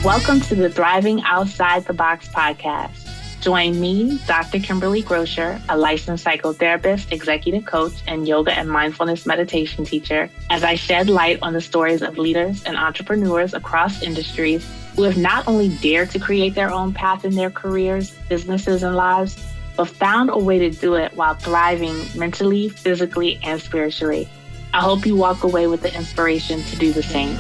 Welcome to the Thriving Outside the Box podcast. Join me, Dr. Kimberly Grocher, a licensed psychotherapist, executive coach, and yoga and mindfulness meditation teacher, as I shed light on the stories of leaders and entrepreneurs across industries who have not only dared to create their own path in their careers, businesses, and lives, but found a way to do it while thriving mentally, physically, and spiritually. I hope you walk away with the inspiration to do the same.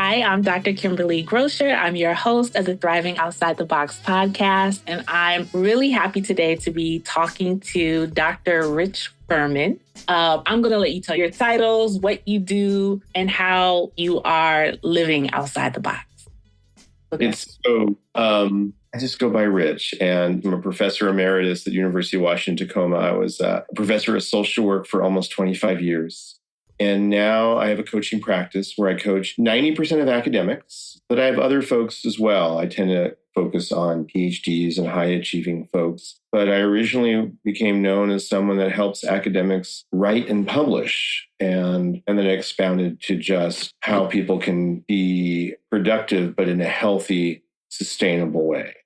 Hi, I'm Dr. Kimberly Grocher. I'm your host of the Thriving Outside the Box podcast, and I'm really happy today to be talking to Dr. Rich Furman. I'm going to let you tell your titles, what you do, and how you are living outside the box. Okay. I just go by Rich, and I'm a professor emeritus at the University of Washington, Tacoma. I was a professor of social work for almost 25 years. And now I have a coaching practice where I coach 90% of academics, but I have other folks as well. I tend to focus on PhDs and high achieving folks. But I originally became known as someone that helps academics write and publish. And then I expounded to just how people can be productive, but in a healthy, sustainable way.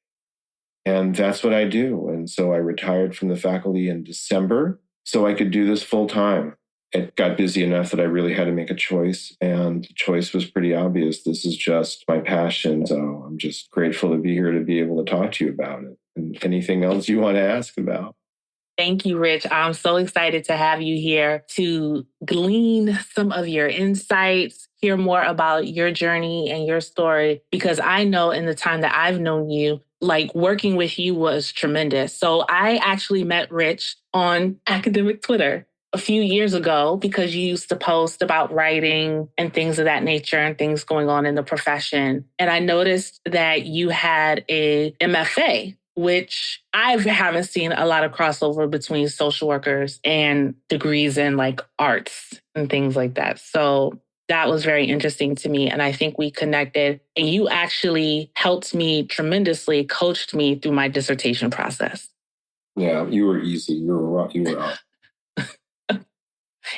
And that's what I do. And so I retired from the faculty in December so I could do this full time. It got busy enough that I really had to make a choice, and the choice was pretty obvious. This is just my passion. So I'm just grateful to be here to be able to talk to you about it. And anything else you want to ask about? Thank you, Rich. I'm so excited to have you here to glean some of your insights, hear more about your journey and your story, because I know in the time that I've known you, like working with you was tremendous. So I actually met Rich on academic Twitter a few years ago because you used to post about writing and things of that nature and things going on in the profession. And I noticed that you had a MFA, which I haven't seen a lot of crossover between social workers and degrees in like arts and things like that. So that was very interesting to me. And I think we connected, and you actually helped me tremendously, coached me through my dissertation process. Yeah, you were easy. You were out.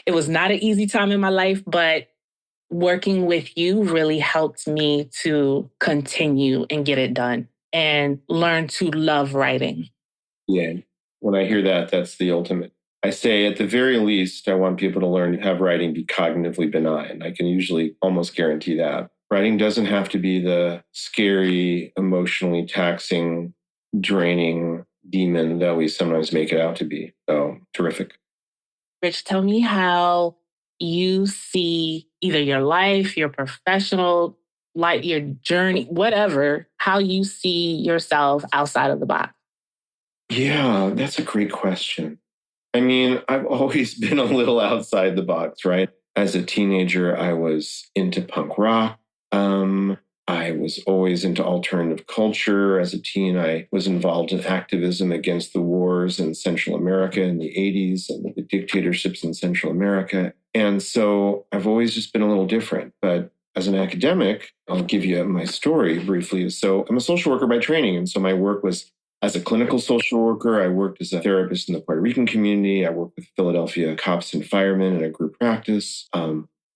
It was not an easy time in my life, but working with you really helped me to continue and get it done and learn to love writing. Yeah. When I hear that, that's the ultimate. I say at the very least, I want people to learn to have writing be cognitively benign. I can usually almost guarantee that. Writing doesn't have to be the scary, emotionally taxing, draining demon that we sometimes make it out to be. So terrific. Rich, tell me how you see either your life, your professional life, your journey, whatever, how you see yourself outside of the box. Yeah, that's a great question. I mean, I've always been a little outside the box, right? As a teenager, I was into punk rock. I was always into alternative culture. As a teen, I was involved in activism against the wars in Central America in the 80s and the dictatorships in Central America. And so I've always just been a little different. But as an academic, I'll give you my story briefly. So I'm a social worker by training. And so my work was as a clinical social worker. I worked as a therapist in the Puerto Rican community. I worked with Philadelphia cops and firemen in a group practice.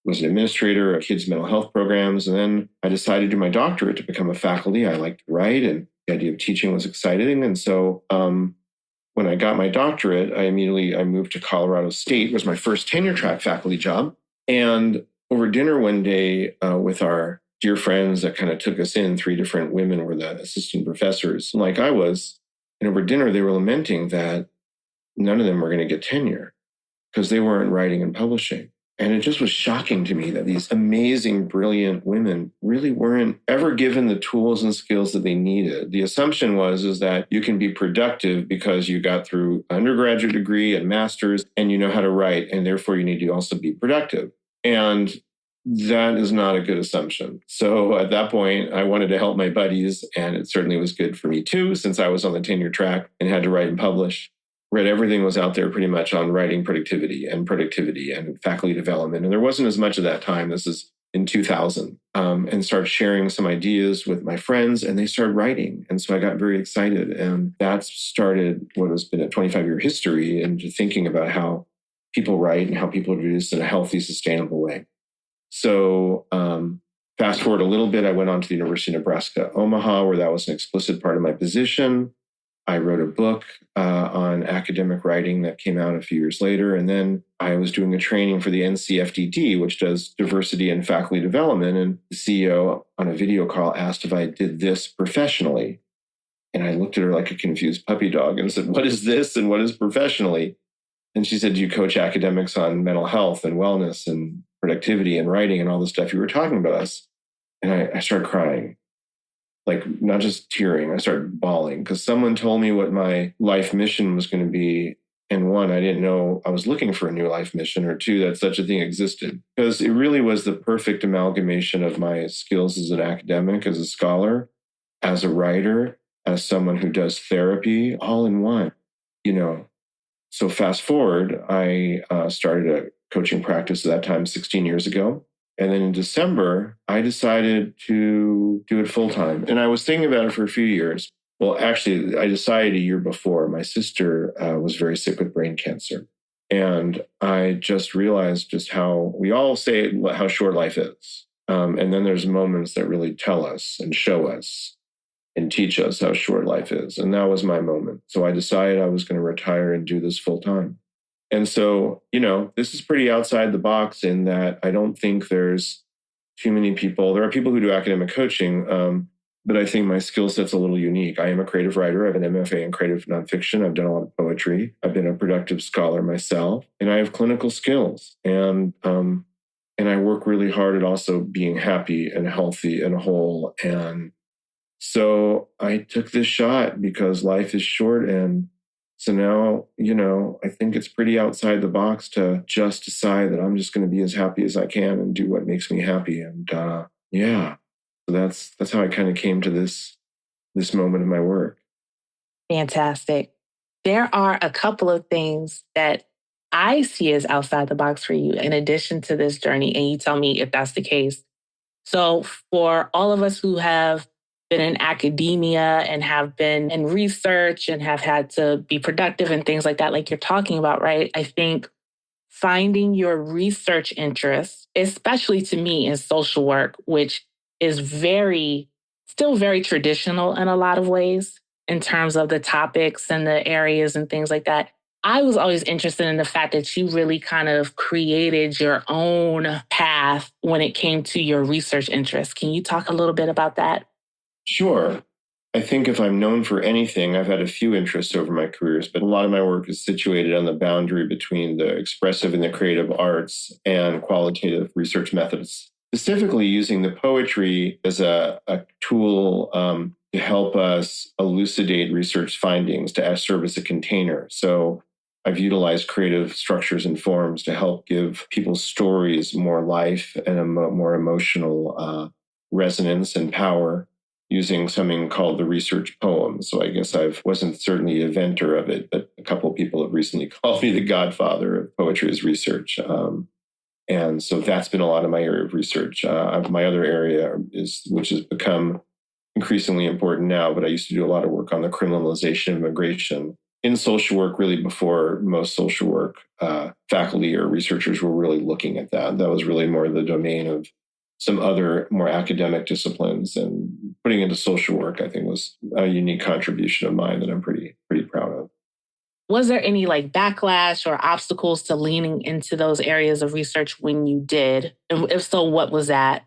Was an administrator of kids' mental health programs. And then I decided to do my doctorate to become a faculty. I liked to write, and the idea of teaching was exciting. And so when I got my doctorate, I moved to Colorado State. It was my first tenure track faculty job. And over dinner one day with our dear friends that kind of took us in, 3 different women were the assistant professors, like I was. And over dinner, they were lamenting that none of them were going to get tenure because they weren't writing and publishing. And it just was shocking to me that these amazing, brilliant women really weren't ever given the tools and skills that they needed. The assumption is that you can be productive because you got through an undergraduate degree and master's and you know how to write, and therefore you need to also be productive. And that is not a good assumption. So at that point, I wanted to help my buddies, and it certainly was good for me too, since I was on the tenure track and had to write and publish. Read everything was out there pretty much on writing productivity and faculty development. And there wasn't as much at that time. This is in 2000, and started sharing some ideas with my friends, and they started writing. And so I got very excited. And that started what has been a 25-year history into thinking about how people write and how people produce in a healthy, sustainable way. So fast forward a little bit, I went on to the University of Nebraska, Omaha, where that was an explicit part of my position. I wrote a book on academic writing that came out a few years later. And then I was doing a training for the NCFDT, which does diversity and faculty development. And the CEO on a video call asked if I did this professionally. And I looked at her like a confused puppy dog and said, "What is this and what is professionally?" And she said, "Do you coach academics on mental health and wellness and productivity and writing and all the stuff you were talking about us?" And I started crying. Like, not just tearing, I started bawling because someone told me what my life mission was going to be. And one, I didn't know I was looking for a new life mission, or two, that such a thing existed. Because it really was the perfect amalgamation of my skills as an academic, as a scholar, as a writer, as someone who does therapy, all in one, you know. So fast forward, I started a coaching practice at that time, 16 years ago. And then in December, I decided to do it full time. And I was thinking about it for a few years. Well, actually, I decided a year before. My sister was very sick with brain cancer. And I just realized just how we all say how short life is. And then there's moments that really tell us and show us and teach us how short life is. And that was my moment. So I decided I was going to retire and do this full time. And so, this is pretty outside the box in that I don't think there's too many people. There are people who do academic coaching, but I think my skill set's a little unique. I am a creative writer. I have an MFA in creative nonfiction. I've done a lot of poetry. I've been a productive scholar myself, and I have clinical skills. And I work really hard at also being happy and healthy and whole. And so I took this shot because life is short. And so now, I think it's pretty outside the box to just decide that I'm just going to be as happy as I can and do what makes me happy. And so that's how I kind of came to this moment in my work. Fantastic. There are a couple of things that I see as outside the box for you in addition to this journey, and you tell me if that's the case. So for all of us who have been in academia and have been in research and have had to be productive and things like that, like you're talking about, right? I think finding your research interests, especially to me in social work, which is still very traditional in a lot of ways in terms of the topics and the areas and things like that. I was always interested in the fact that you really kind of created your own path when it came to your research interests. Can you talk a little bit about that? Sure. I think if I'm known for anything, I've had a few interests over my careers, but a lot of my work is situated on the boundary between the expressive and the creative arts and qualitative research methods, specifically using the poetry as a tool to help us elucidate research findings, to serve as a container. So I've utilized creative structures and forms to help give people's stories more life and a more emotional resonance and power, using something called the research poem. So I guess I wasn't certainly the inventor of it, but a couple of people have recently called me the godfather of poetry as research. And so that's been a lot of my area of research. My other area which has become increasingly important now, but I used to do a lot of work on the criminalization of immigration in social work, really before most social work faculty or researchers were really looking at that. That was really more the domain of some other more academic disciplines, and putting into social work, I think, was a unique contribution of mine that I'm pretty proud of. Was there any backlash or obstacles to leaning into those areas of research when you did? And if so, what was that?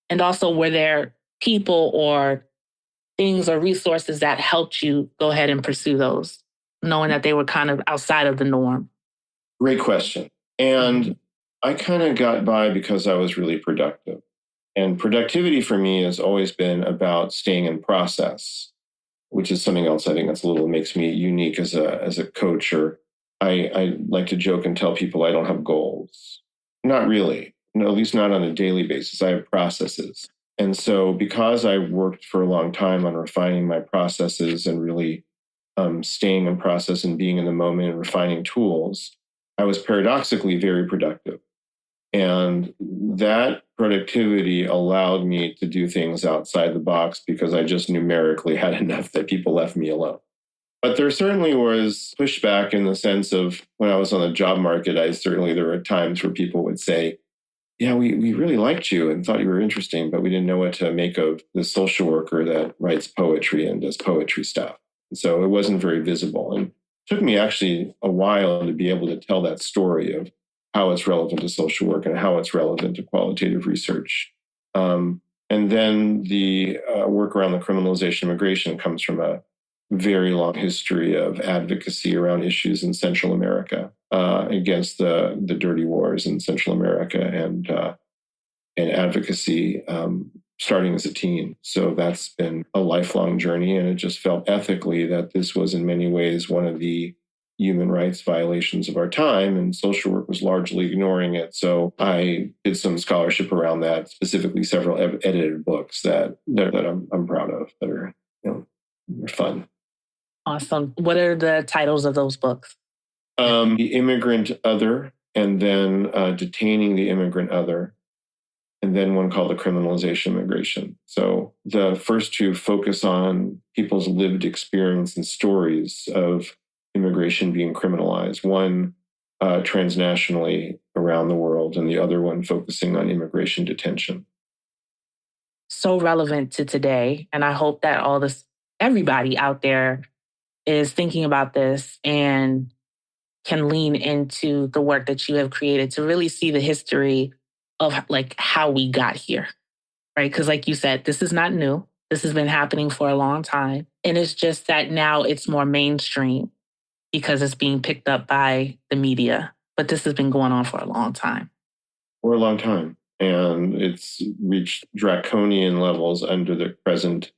And also, were there people or things or resources that helped you go ahead and pursue those, knowing that they were kind of outside of the norm? Great question. And I kind of got by because I was really productive. And productivity for me has always been about staying in process, which is something else I think makes me unique as a coach. Or I like to joke and tell people I don't have goals. Not really. no, at least not on a daily basis. I have processes. And so because I worked for a long time on refining my processes and really staying in process and being in the moment and refining tools, I was paradoxically very productive. And that productivity allowed me to do things outside the box because I just numerically had enough that people left me alone. But there certainly was pushback in the sense of when I was on the job market, there were times where people would say, yeah, we really liked you and thought you were interesting, but we didn't know what to make of the social worker that writes poetry and does poetry stuff. And so it wasn't very visible. And it took me actually a while to be able to tell that story of how it's relevant to social work and how it's relevant to qualitative research. And then the work around the criminalization of immigration comes from a very long history of advocacy around issues in Central America against the dirty wars in Central America and advocacy starting as a teen. So that's been a lifelong journey, and it just felt ethically that this was in many ways one of the human rights violations of our time, and social work was largely ignoring it. So I did some scholarship around that, specifically several edited books that I'm proud of that are they're fun. Awesome. What are the titles of those books? The Immigrant Other, and then Detaining the Immigrant Other, and then one called The Criminalization of Immigration. So the first two focus on people's lived experience and stories of immigration being criminalized, one transnationally around the world, and the other one focusing on immigration detention. So relevant to today. And I hope that everybody out there is thinking about this and can lean into the work that you have created to really see the history of like how we got here, right? Because like you said, this is not new. This has been happening for a long time. And it's just that now it's more mainstream because it's being picked up by the media. But this has been going on for a long time. For a long time. And it's reached draconian levels under the present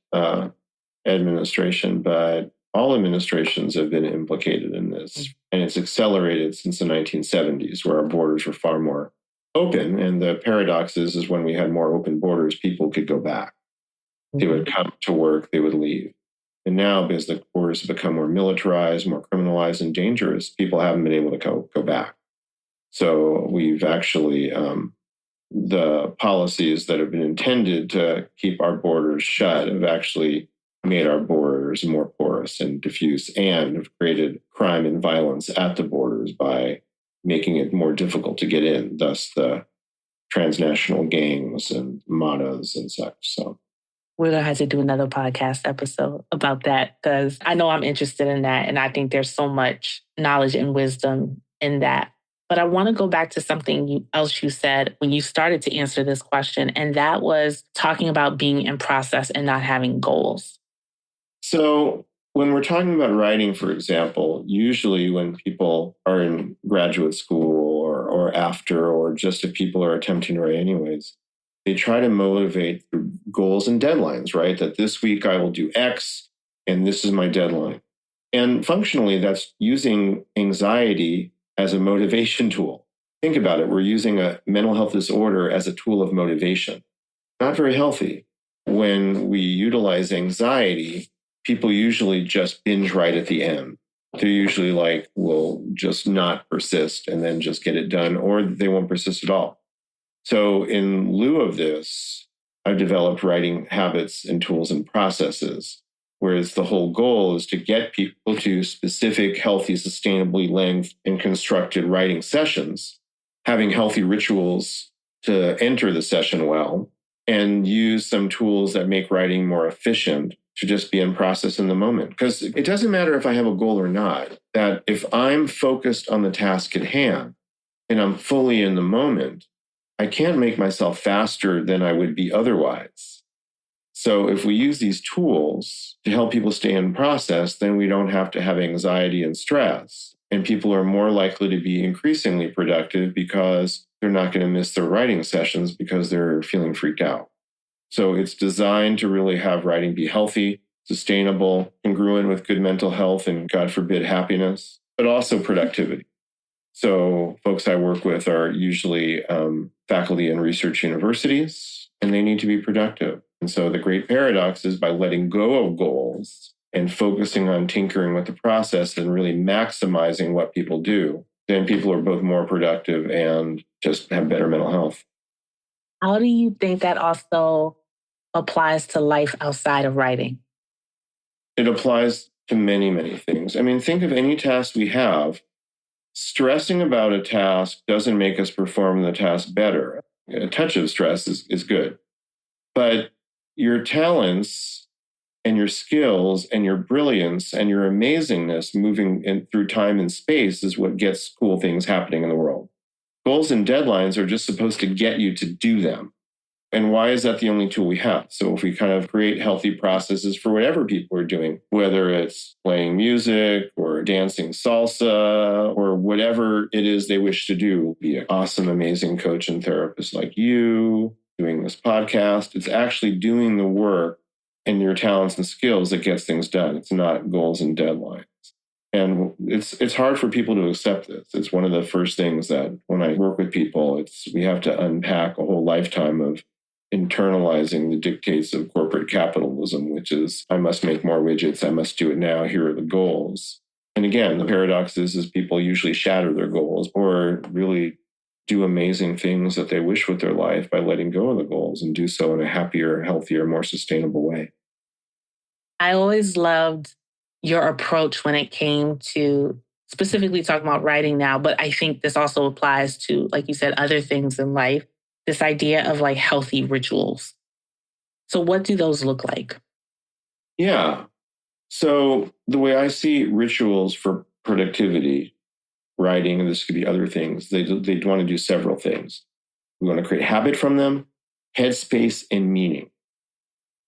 administration, but all administrations have been implicated in this. And it's accelerated since the 1970s, where our borders were far more open. And the paradox is when we had more open borders, people could go back. They would come to work, they would leave. And now, because the borders have become more militarized, more criminalized, and dangerous, people haven't been able to go back. So we've actually, the policies that have been intended to keep our borders shut have actually made our borders more porous and diffuse, and have created crime and violence at the borders by making it more difficult to get in, thus the transnational gangs and maras and such. So we're going to have to do another podcast episode about that because I know I'm interested in that. And I think there's so much knowledge and wisdom in that. But I want to go back to something else you said when you started to answer this question. And that was talking about being in process and not having goals. So when we're talking about writing, for example, usually when people are in graduate school or after, or just if people are attempting to write anyways, they try to motivate through goals and deadlines, right? That this week I will do X and this is my deadline. And functionally, that's using anxiety as a motivation tool. Think about it. We're using a mental health disorder as a tool of motivation. Not very healthy. When we utilize anxiety, people usually just binge right at the end. They're usually like, will just not persist and then just get it done, or they won't persist at all. So in lieu of this, I've developed writing habits and tools and processes, whereas the whole goal is to get people to specific, healthy, sustainably length and constructed writing sessions, having healthy rituals to enter the session well, and use some tools that make writing more efficient to just be in process in the moment. Because it doesn't matter if I have a goal or not, that if I'm focused on the task at hand and I'm fully in the moment, I can't make myself faster than I would be otherwise. So if we use these tools to help people stay in process, then we don't have to have anxiety and stress. And people are more likely to be increasingly productive because they're not going to miss their writing sessions because they're feeling freaked out. So it's designed to really have writing be healthy, sustainable, congruent with good mental health and, God forbid, happiness, but also productivity. So folks I work with are usually faculty in research universities, and they need to be productive. And so the great paradox is by letting go of goals and focusing on tinkering with the process and really maximizing what people do, then people are both more productive and just have better mental health. How do you think that also applies to life outside of writing? It applies to many, many things. I mean, think of any task we have. Stressing about a task doesn't make us perform the task better. A touch of stress is good. But your talents and your skills and your brilliance and your amazingness moving through time and space is what gets cool things happening in the world. Goals and deadlines are just supposed to get you to do them. And why is that the only tool we have? So if we kind of create healthy processes for whatever people are doing, whether it's playing music or dancing salsa or whatever it is they wish to do, be an awesome, amazing coach and therapist like you, doing this podcast, it's actually doing the work and your talents and skills that gets things done. It's not goals and deadlines. And it's hard for people to accept this. It's one of the first things that when I work with people, we have to unpack a whole lifetime of internalizing the dictates of corporate capitalism, which is, I must make more widgets, I must do it now, here are the goals. And again, the paradox is people usually shatter their goals or really do amazing things that they wish with their life by letting go of the goals and do so in a happier, healthier, more sustainable way. I always loved your approach when it came to specifically talking about writing now, but I think this also applies to, like you said, other things in life, this idea of like healthy rituals. So what do those look like? Yeah. So the way I see rituals for productivity, writing, and this could be other things, they want to do several things. We want to create habit from them, headspace, and meaning.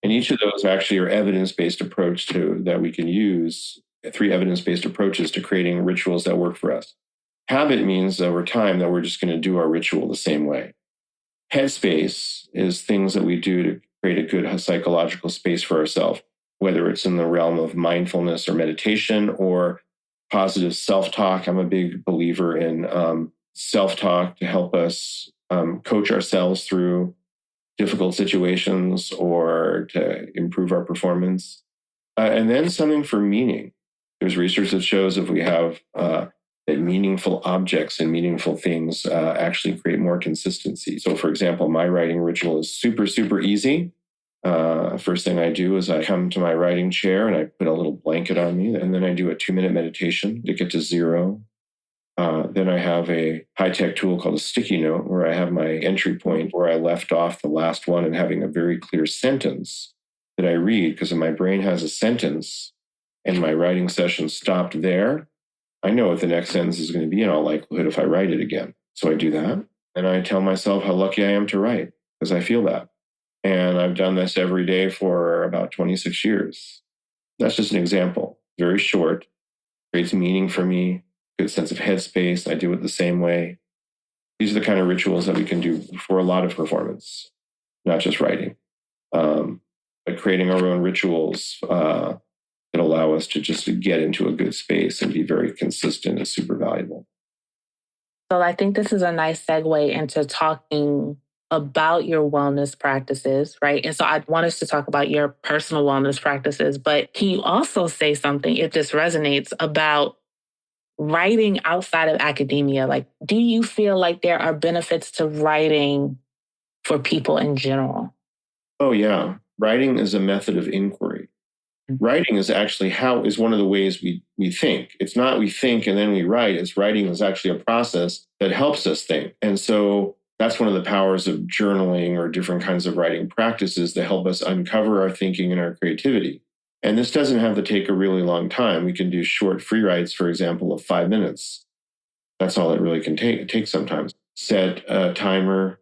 And each of those actually are evidence-based approach that we can use, 3 evidence-based approaches to creating rituals that work for us. Habit means over time that we're just going to do our ritual the same way. Headspace is things that we do to create a good psychological space for ourselves, whether it's in the realm of mindfulness or meditation or positive self-talk. I'm a big believer in self-talk to help us coach ourselves through difficult situations or to improve our performance. And then something for meaning. There's research that shows if we have that meaningful objects and meaningful things actually create more consistency. So for example, my writing ritual is super, super easy. First thing I do is I come to my writing chair and I put a little blanket on me, and then I do a 2-minute meditation to get to 0. Then I have a high-tech tool called a sticky note where I have my entry point where I left off the last one and having a very clear sentence that I read, because if my brain has a sentence and my writing session stopped there, I know what the next sentence is going to be in all likelihood if I write it again. So I do that. And I tell myself how lucky I am to write because I feel that. And I've done this every day for about 26 years. That's just an example. Very short, creates meaning for me, good sense of headspace. I do it the same way. These are the kind of rituals that we can do for a lot of performance, not just writing. But creating our own rituals that allow us to just get into a good space and be very consistent is super valuable. So I think this is a nice segue into talking about your wellness practices, right? And so I want us to talk about your personal wellness practices, but can you also say something, if this resonates, about writing outside of academia? Like, do you feel like there are benefits to writing for people in general? Oh, yeah. Writing is a method of inquiry. Writing is actually is one of the ways we think. It's not we think and then we write. It's writing is actually a process that helps us think. And so that's one of the powers of journaling or different kinds of writing practices that help us uncover our thinking and our creativity. And this doesn't have to take a really long time. We can do short free writes, for example, of 5 minutes. That's all it really can take. It takes sometimes. Set a timer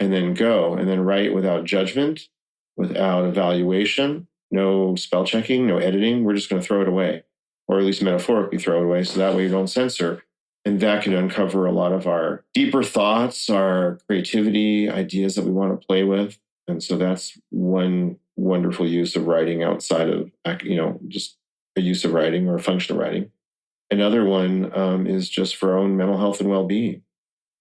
and then go and then write without judgment, without evaluation, no spell checking, no editing. We're just going to throw it away, or at least metaphorically throw it away. So that way you don't censor. And that can uncover a lot of our deeper thoughts, our creativity, ideas that we want to play with. And so that's one wonderful use of writing outside of, just a use of writing or a function of writing. Another one is just for our own mental health and well-being.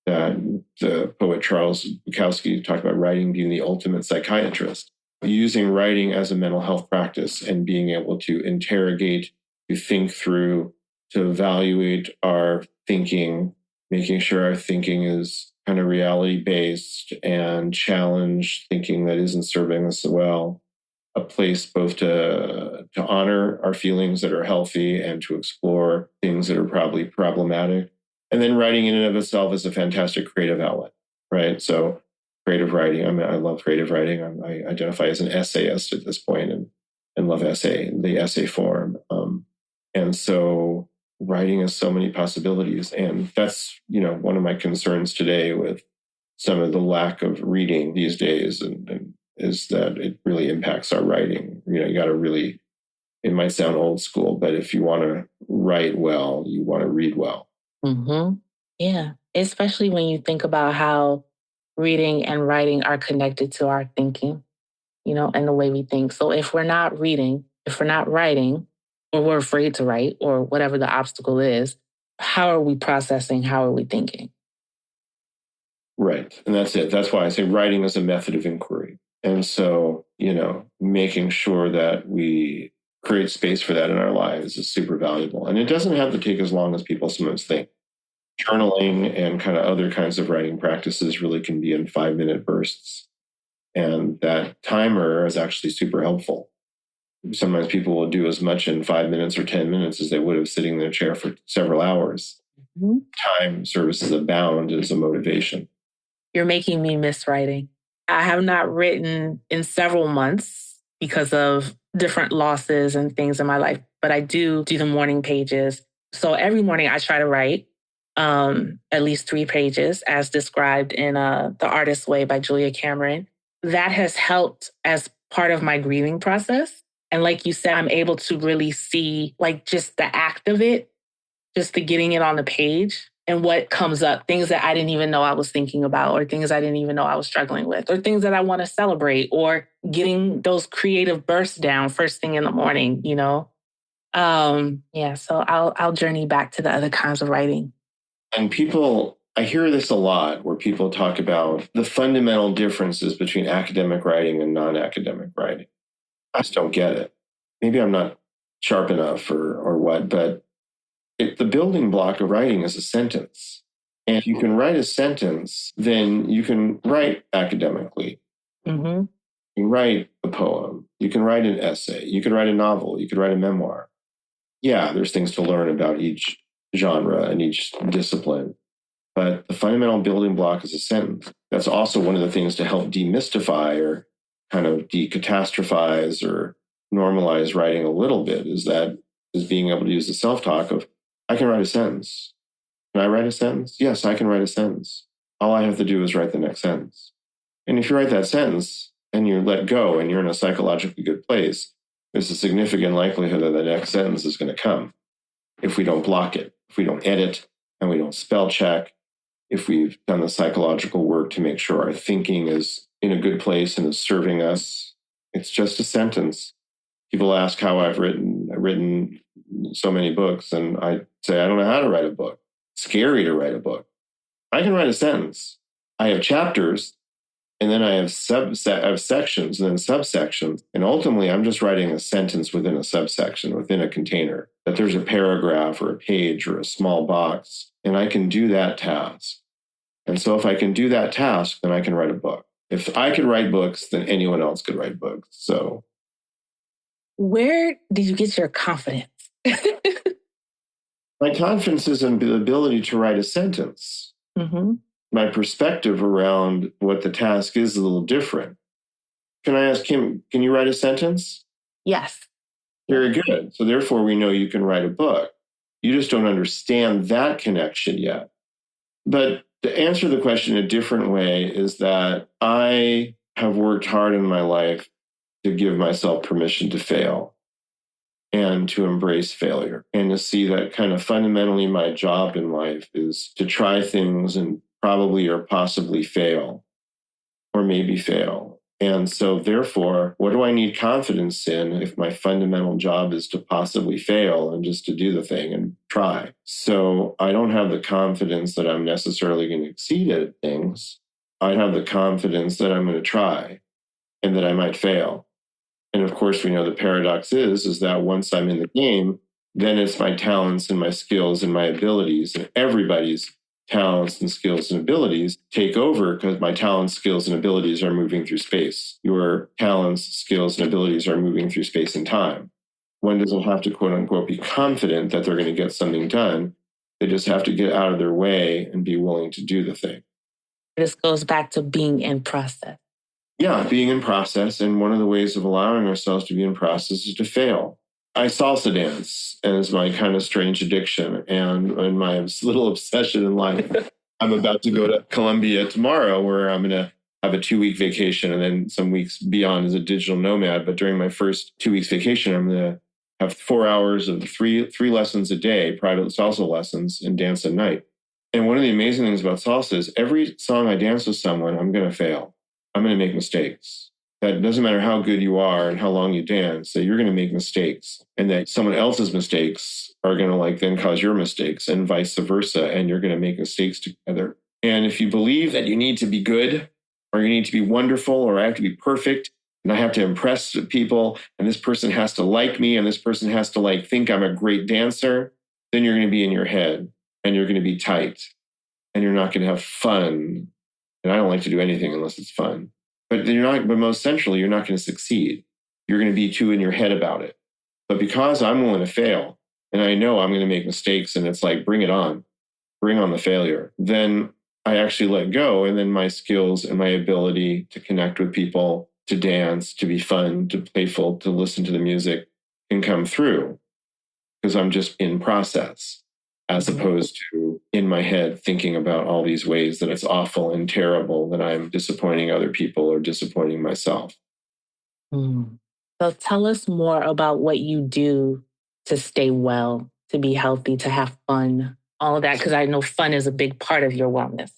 The poet Charles Bukowski talked about writing being the ultimate psychiatrist, using writing as a mental health practice and being able to interrogate, to think through, to evaluate our thinking, making sure our thinking is kind of reality-based and challenge thinking that isn't serving us well. A place both to honor our feelings that are healthy and to explore things that are probably problematic. And then writing in and of itself is a fantastic creative outlet, right? So creative writing, I love creative writing. I identify as an essayist at this point and love the essay form. And so writing has so many possibilities. And that's, one of my concerns today with some of the lack of reading these days and is that it really impacts our writing. You got to really, it might sound old school, but if you want to write well, you want to read well. Mm-hmm. Yeah, especially when you think about how reading and writing are connected to our thinking, and the way we think. So if we're not reading, if we're not writing, or we're afraid to write, or whatever the obstacle is, how are we processing? How are we thinking? Right. And that's it. That's why I say writing is a method of inquiry. And so, making sure that we create space for that in our lives is super valuable. And it doesn't have to take as long as people sometimes think. Journaling and kind of other kinds of writing practices really can be in 5-minute bursts. And that timer is actually super helpful. Sometimes people will do as much in 5 minutes or 10 minutes as they would have sitting in their chair for several hours. Mm-hmm. Time serves as a bound, as a motivation. You're making me miss writing. I have not written in several months because of different losses and things in my life, but I do the morning pages. So every morning I try to write at least 3 pages as described in The Artist's Way by Julia Cameron. That has helped as part of my grieving process. And like you said, I'm able to really see just the act of it, just the getting it on the page and what comes up, things that I didn't even know I was thinking about, or things I didn't even know I was struggling with, or things that I want to celebrate, or getting those creative bursts down first thing in the morning, So I'll journey back to the other kinds of writing. And I hear this a lot where people talk about the fundamental differences between academic writing and non-academic writing. I just don't get it. Maybe I'm not sharp enough or what, but the building block of writing is a sentence. And if you can write a sentence, then you can write academically. Mm-hmm. You can write a poem. You can write an essay. You can write a novel. You can write a memoir. Yeah, there's things to learn about each genre and each discipline. But the fundamental building block is a sentence. That's also one of the things to help demystify or kind of decatastrophize or normalize writing a little bit is being able to use the self-talk of, I can write a sentence. Can I write a sentence? Yes, I can write a sentence. All I have to do is write the next sentence. And if you write that sentence and you let go and you're in a psychologically good place, there's a significant likelihood that the next sentence is going to come. If we don't block it, if we don't edit and we don't spell check, if we've done the psychological work to make sure our thinking is in a good place and is serving us, it's just a sentence. People ask how I've written so many books, and I say, I don't know how to write a book. It's scary to write a book. I can write a sentence. I have chapters, and then I have sections and then subsections. And ultimately, I'm just writing a sentence within a subsection, within a container, that there's a paragraph or a page or a small box, and I can do that task. And so if I can do that task, then I can write a book. If I could write books, then anyone else could write books. So where did you get your confidence? My confidence is in the ability to write a sentence. Mm-hmm. My perspective around what the task is a little different. Can I ask Kim, can you write a sentence? Yes. Very good. So therefore, we know you can write a book. You just don't understand that connection yet. But to answer the question a different way is that I have worked hard in my life to give myself permission to fail and to embrace failure and to see that kind of fundamentally my job in life is to try things and probably or possibly fail or maybe fail And so therefore, what do I need confidence in if my fundamental job is to possibly fail and just to do the thing and try? So I don't have the confidence that I'm necessarily going to succeed at things. I have the confidence that I'm going to try and that I might fail. And of course, we know the paradox is that once I'm in the game, then it's my talents and my skills and my abilities, and everybody's talents and skills and abilities take over because my talents, skills, and abilities are moving through space. Your talents, skills, and abilities are moving through space and time. One doesn't have to, quote unquote, be confident that they're going to get something done. They just have to get out of their way and be willing to do the thing. This goes back to being in process. Yeah, being in process. And one of the ways of allowing ourselves to be in process is to fail. I salsa dance, and it's my kind of strange addiction and my little obsession in life. I'm about to go to Colombia tomorrow, where I'm going to have a 2-week vacation and then some weeks beyond as a digital nomad. But during my first 2 weeks vacation, I'm going to have 4 hours of three lessons a day, private salsa lessons, and dance at night. And one of the amazing things about salsa is every song I dance with someone, I'm going to fail. I'm going to make mistakes. That doesn't matter how good you are and how long you dance, that you're going to make mistakes, and that someone else's mistakes are going to then cause your mistakes, and vice versa. And you're going to make mistakes together. And if you believe that you need to be good, or you need to be wonderful, or I have to be perfect, and I have to impress people, and this person has to like me, and this person has to think I'm a great dancer, then you're going to be in your head, and you're going to be tight, and you're not going to have fun. And I don't like to do anything unless it's fun. But most centrally, you're not going to succeed. You're going to be too in your head about it. But because I'm willing to fail, and I know I'm going to make mistakes, and it's bring it on, bring on the failure, then I actually let go. And then my skills and my ability to connect with people, to dance, to be fun, to playful, to listen to the music can come through because I'm just in process, as opposed to in my head thinking about all these ways that it's awful and terrible that I'm disappointing other people or disappointing myself. So tell us more about what you do to stay well, to be healthy, to have fun, all of that, because I know fun is a big part of your wellness.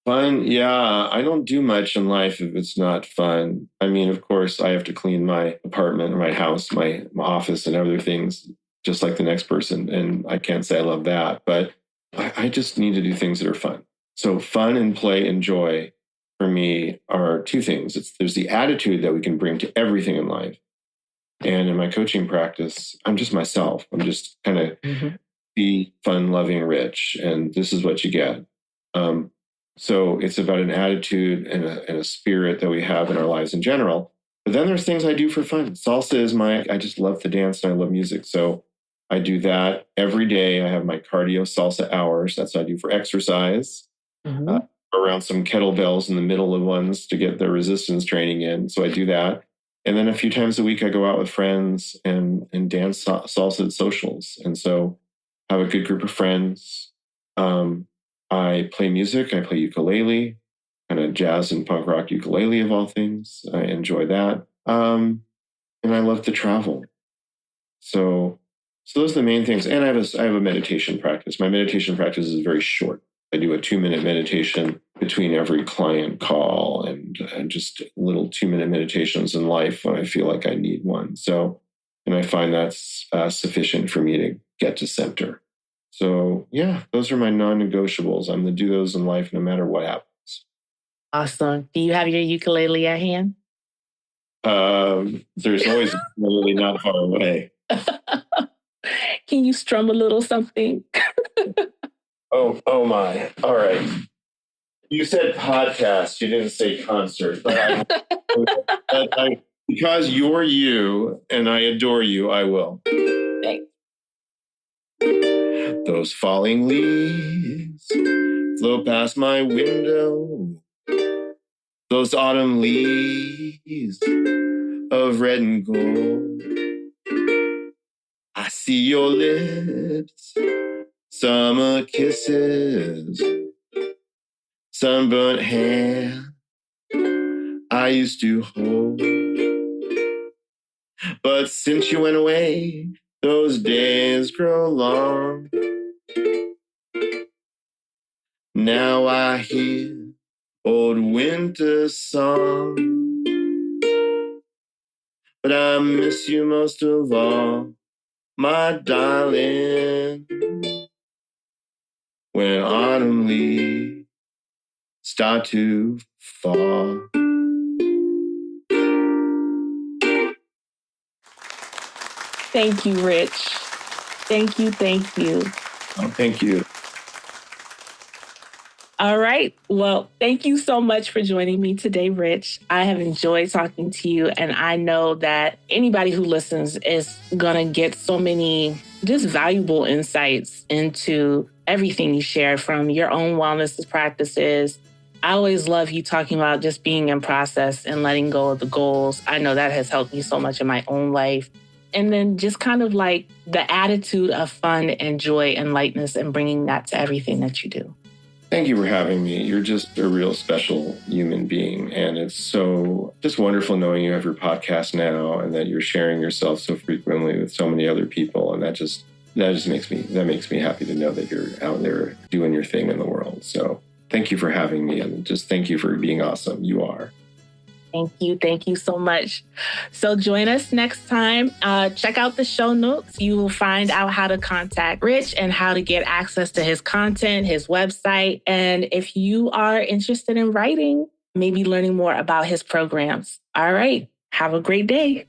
Fun, yeah. I don't do much in life if it's not fun. I mean, of course, I have to clean my apartment, my house, my office, and other things, just like the next person. And I can't say I love that, but I just need to do things that are fun. So fun and play and joy for me are two things. There's the attitude that we can bring to everything in life. And in my coaching practice, I'm just myself. I'm just kind of be fun, loving, rich. And this is what you get. So it's about an attitude and a spirit that we have in our lives in general. But then there's things I do for fun. Salsa is I just love to dance and I love music. So I do that every day. I have my cardio salsa hours. That's what I do for exercise. Around some kettlebells in the middle of ones to get the resistance training in. So I do that. And then a few times a week, I go out with friends and dance salsa at socials. And so I have a good group of friends. I play music. I play ukulele, kind of jazz and punk rock ukulele of all things. I enjoy that. And I love to travel. So those are the main things. And I have a meditation practice. My meditation practice is very short. I do a 2-minute meditation between every client call and just little 2-minute meditations in life when I feel like I need one. So, and I find that's sufficient for me to get to center. So yeah, those are my non-negotiables. I'm going to do those in life no matter what happens. Awesome. Do you have your ukulele at hand? There's always a ukulele not far away. Can you strum a little something? Oh my. All right. You said podcast. You didn't say concert. But because you're you and I adore you, I will. Thanks. Those falling leaves float past my window. Those autumn leaves of red and gold. I see your lips, summer kisses, sunburnt hair I used to hold. But since you went away, those days grow long. Now I hear old winter song. but I miss you most of all, my darling. When autumn leaves start to fall. Thank you, Rich. Thank you. Thank you. Oh, thank you. All right. Well, thank you so much for joining me today, Rich. I have enjoyed talking to you, and I know that anybody who listens is going to get so many just valuable insights into everything you share, from your own wellness practices. I always love you talking about just being in process and letting go of the goals. I know that has helped me so much in my own life. And then just kind of like the attitude of fun and joy and lightness and bringing that to everything that you do. Thank you for having me. You're just a real special human being. And it's so just wonderful knowing you have your podcast now and that you're sharing yourself so frequently with so many other people. And that just makes me happy to know that you're out there doing your thing in the world. So thank you for having me, and just thank you for being awesome. You are. Thank you. Thank you so much. So join us next time. Check out the show notes. You will find out how to contact Rich and how to get access to his content, his website. And if you are interested in writing, maybe learning more about his programs. All right. Have a great day.